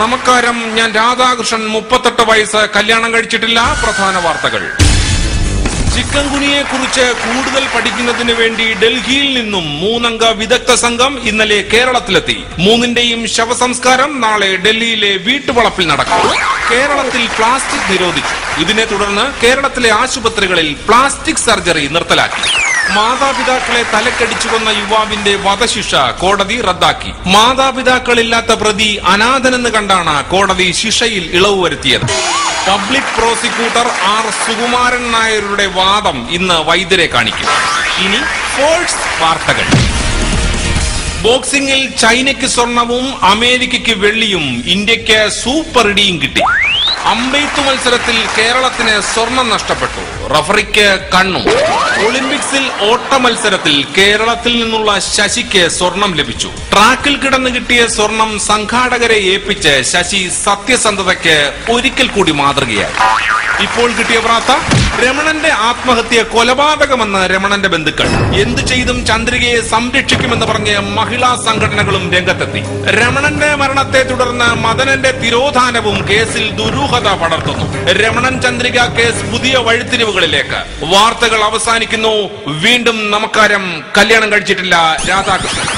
നമസ്കാരം, ഞാൻ രാധാകൃഷ്ണൻ, 38 വയസ്സ്, കല്യാണം കഴിച്ചിട്ടില്ല. പ്രധാന വാർത്തകൾ. ചിക്കൻ ഗുനിയെ കുറിച്ച് കൂടുതൽ പഠിക്കുന്നതിന് വേണ്ടി ഡൽഹിയിൽ നിന്നും 3 അംഗ വിദഗ്ധ സംഘം ഇന്നലെ കേരളത്തിലെത്തി. 3ന്റെയും ശവസംസ്കാരം നാളെ ഡൽഹിയിലെ വീട്ടുവളപ്പിൽ നടക്കും. കേരളത്തിൽ പ്ലാസ്റ്റിക് നിരോധിച്ചു. ഇതിനെ തുടർന്ന് കേരളത്തിലെ ആശുപത്രികളിൽ പ്ലാസ്റ്റിക് സർജറി നിർത്തലാക്കി. മാതാപിതാക്കളെ തലക്കടിച്ചു കൊന്ന യുവാവിന്റെ വധശിക്ഷ കോടതി റദ്ദാക്കി. മാതാപിതാക്കളില്ലാത്ത പ്രതി അനാഥനെന്ന് കണ്ടാണ് കോടതി ശിക്ഷയിൽ ഇളവ് വരുത്തിയത്. പബ്ലിക് പ്രോസിക്യൂട്ടർ ആർ സുകുമാരൻ നായരുടെ വാദം ഇന്ന് വൈദ്യരെ കാണിക്കും. ഇനി സ്പോർട്സ് വാർത്തകൾ. ബോക്സിംഗിൽ ചൈനയ്ക്ക് സ്വർണവും അമേരിക്കയ്ക്ക് വെള്ളിയും ഇന്ത്യയ്ക്ക് സൂപ്പർ ഇടിയും കിട്ടി. അമ്പെയ്ത്ത് മത്സരത്തിൽ കേരളത്തിന് സ്വർണം നഷ്ടപ്പെട്ടു. റഫറിക്ക് കണ്ണു. ഒളിമ്പിക്സിൽ ഓട്ട മത്സരത്തിൽ കേരളത്തിൽ നിന്നുള്ള ശശിക്ക് സ്വർണം ലഭിച്ചു. ട്രാക്കിൽ കിടന്നു കിട്ടിയ സ്വർണം സംഘാടകരെ ഏൽപ്പിച്ച് ശശി സത്യസന്ധതയ്ക്ക് ഒരിക്കൽ കൂടി മാതൃകയായി. ഇപ്പോൾ കിട്ടിയ വാർത്ത, രമണന്റെ ആത്മഹത്യ കൊലപാതകമെന്ന് രമണന്റെ ബന്ധുക്കൾ. എന്തു ചെയ്തും ചന്ദ്രികയെ സംരക്ഷിക്കുമെന്ന് പറഞ്ഞ് മഹിളാ സംഘടനകളും രംഗത്തെത്തി. രമണന്റെ മരണത്തെ തുടർന്ന് മദനന്റെ തിരോധാനവും കേസിൽ ദുരൂഹത പടർത്തുന്നു. രമണൻ ചന്ദ്രിക കേസ് പുതിയ വഴിത്തിരിവുകളിലേക്ക്. വാർത്തകൾ അവസാനിക്കുന്നു. വീണ്ടും നമസ്കാരം, കല്യാണം കഴിച്ചിട്ടില്ല രാധാകൃഷ്ണൻ.